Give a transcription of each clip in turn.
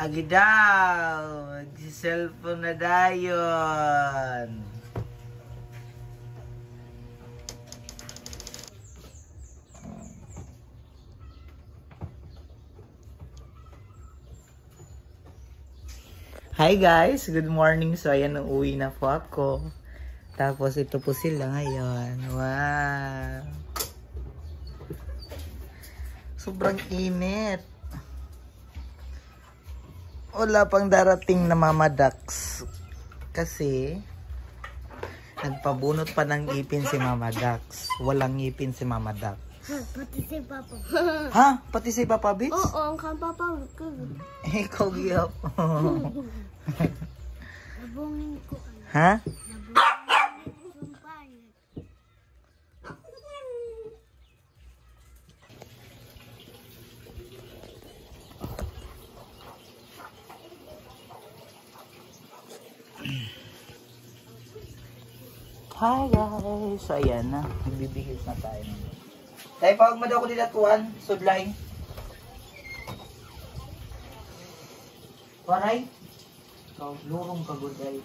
Agi daw. Mag-cellphone na dayon. Hi guys, good morning. So ayan, uuwi na po ako. Tapos ito po sila ngayon. Wow. Sobrang init. Wala pang darating na Mama Dax. Kasi nagpabunot pa ng ngipin si Mama Dax. Walang ngipin si Mama Dax. Pati si Papa. Ha? Pati si Papa Bits? Oo, ang Papa ko. Ikaw giyap. Nabungin ko. Ha? Hi guys! So ayan na, nagbibigis na tayo. Tayo pawag mo daw ko dilatuan, sudlay. Waray? So, lurong ka guday.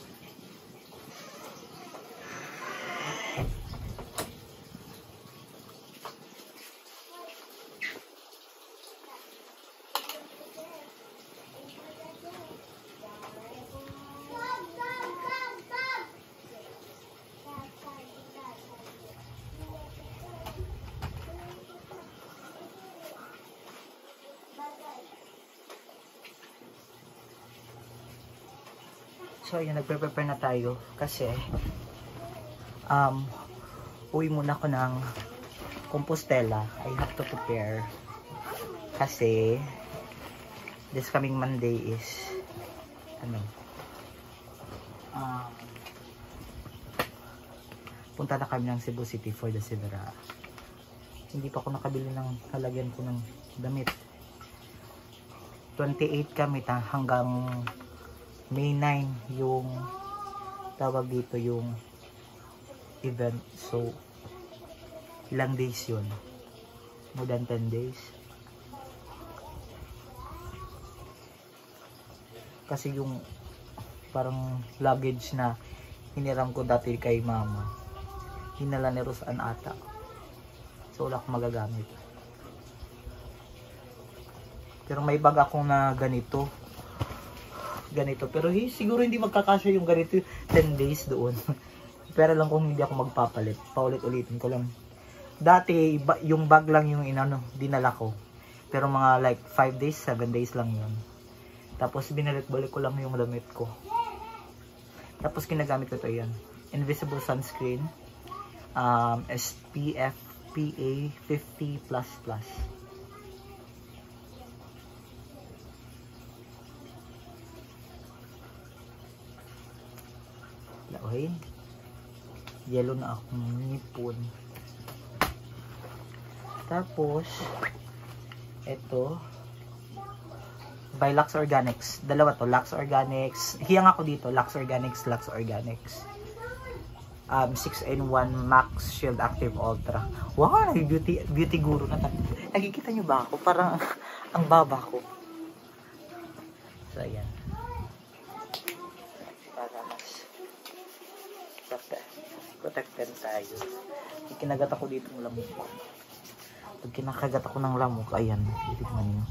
So, ayan, nagpe-prepare na tayo kasi uwi muna ako ng Compostela. I have to prepare kasi this coming Monday is punta na kami ng Cebu City for the Sivera. Hindi pa ako nakabili ng halagyan ko ng damit. 28 kami hanggang May 9 yung tawag dito yung event. So, ilang days yun? More than 10 days. Kasi yung parang luggage na hiniram ko dati kay mama, hinala ni Rosan ata. So, wala akong magagamit. Pero may bag ako na ganito. Pero siguro hindi magkakasya yung ganito 10 days doon. Pero lang kung hindi ako magpapalit, paulit-ulitin ko lang. Dati yung bag lang yung dinala ko, pero mga like 5 days 7 days lang yun. Tapos binalik-balik ko lang yung damit ko. Tapos ginagamit ko to yan, invisible sunscreen, SPF PA 50++. Okay, yellow na akong nipon. Tapos ito by Lux Organics, dalawa to, Lux Organics, hiyang ako dito, Lux Organics 6-in-1 Max Shield Active Ultra. Wow, beauty guru na tayo. Nakikita nyo ba ako? Parang ang baba ko. So ayan, protected tayo. Kinagat ako dito ng lamok. Pag kinakagat ako ng lamok, ayan, titignan nyo.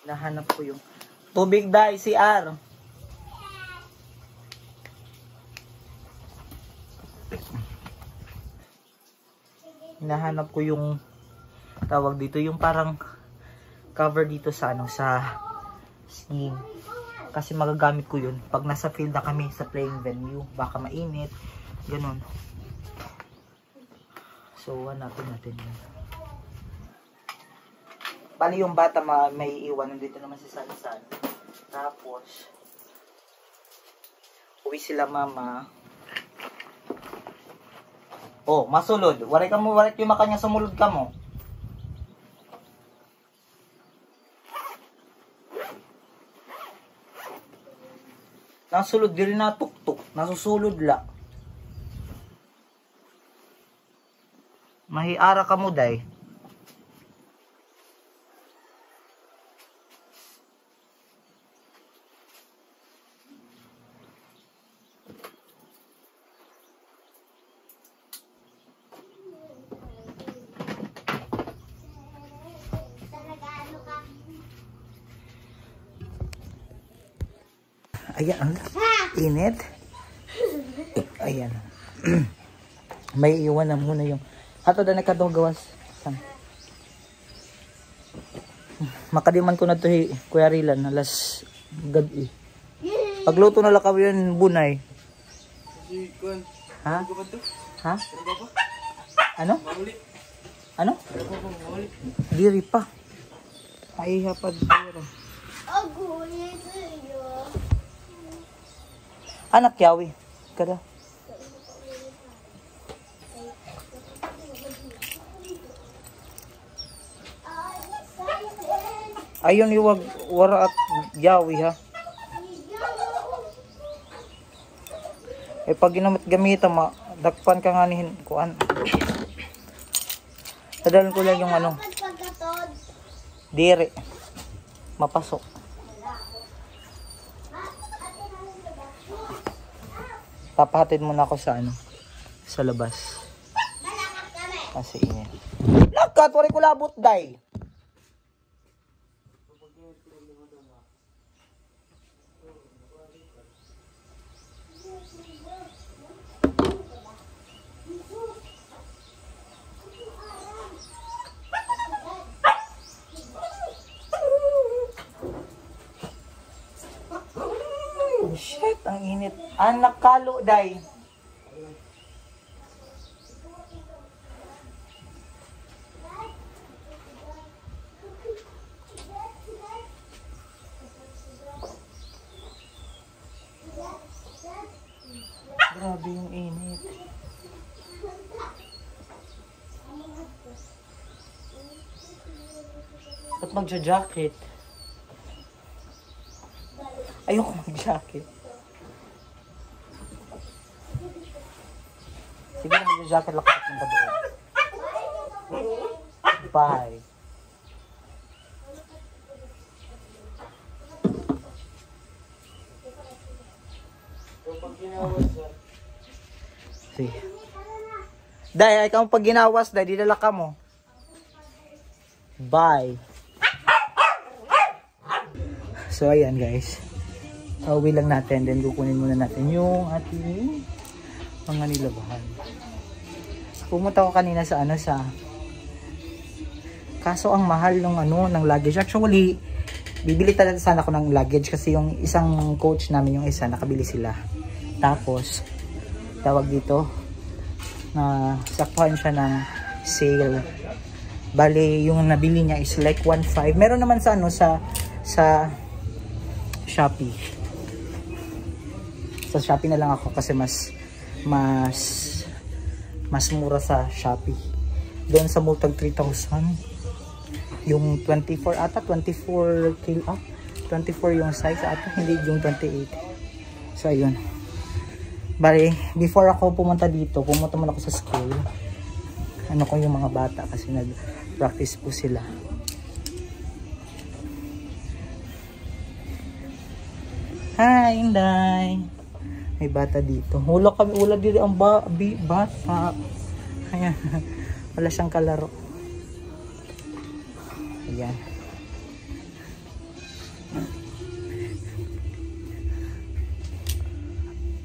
Nahanap ko yung tubig dai CR. Hinahanap ko yung tawag dito, yung parang cover dito sa sa skin. Kasi magagamit ko yun pag nasa field na kami sa playing venue, baka mainit, ganun. So hanapin natin yun. Bali yung bata may iwan, nandito naman si Sansan. Tapos uwi sila mama. Oh, masulod. Waray yung makanya sumulod ka mo. Nasulod diri na tuktok, nasusulod la. Mahiara ka mo day. Ayan, ang init. Ayan. May iwan na muna yung hato na nakadong gawas. Makadiman ko na to Kuya Rilan, alas gabi. Pagluto na lang kami yun, bunay. Ha? Ha? Ano? Ano? Diri pa. Ay, hapad. Anak yawi. Kada. Ayun iwag wara at yawi ha. Eh pag ginamit gamita dakpan ka nga nihin kuan. Tadalan ko lang yung ano. Dire. Mapasok. Papahatid muna ako sa ano, sa labas. Kasi init. Lakat, wari ko labot, day. Shit, ang init. Anak kalo, day. Grabe yung init. Ba't magja-jacket? Ayoko mag-jacket. Sige na mag-jacket lang kapag ng doon. Bye. Sige. Day, ikaw pag ginawas, day, didala ka mo. Bye. So, ayan guys. Pauwi lang natin, then kukunin muna natin yung ating mga nilabahan. Pumunta ko kanina sa ano sa kaso ang mahal ng ano ng luggage. Actually, bibili talaga sana ako ng luggage kasi yung isang coach namin, yung isa nakabili sila. Tapos tawag dito na saktuhan siya ng sale. Bale, yung nabili niya is like 1.5. Meron naman sa ano sa Shopee. Sa Shopee na lang ako kasi mas mura sa Shopee. Doon sa multag 3,000. Yung 24 ata, 24 kilo up. 24 yung size ata, hindi yung 28. So ayun. Bale, before ako pumunta dito, pumunta muna ako sa school. Ano ko yung mga bata kasi nag-practice po sila. Hi, Inday. May bata dito. Wala dito ang bata. Ayan. Wala siyang kalaro. Ayan.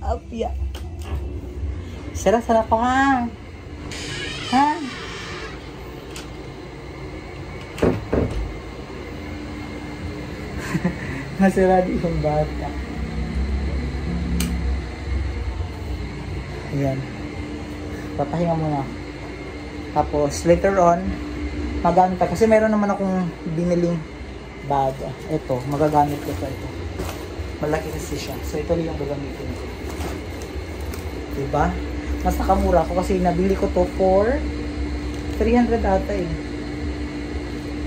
Apya. Sara-sara ko ha. Ha? Nasira di yung bata. Ayan. Papahinga muna. Tapos, later on, magamit pa. Kasi meron naman akong biniling bag. Ito, magagamit ko ito. Malaki kasi siya. So, ito yung gagamitin ko. Diba? Mas nakamura ko kasi nabili ko to for 300 ata eh.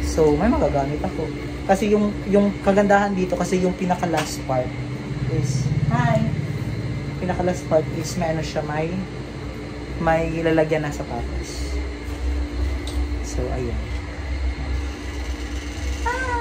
So, may magagamit ako. Kasi yung kagandahan dito, kasi yung pinaka last part, is, hi! Pinaka-last part is, may ano siya, may lalagyan na sapatos. So, ayan. Ah!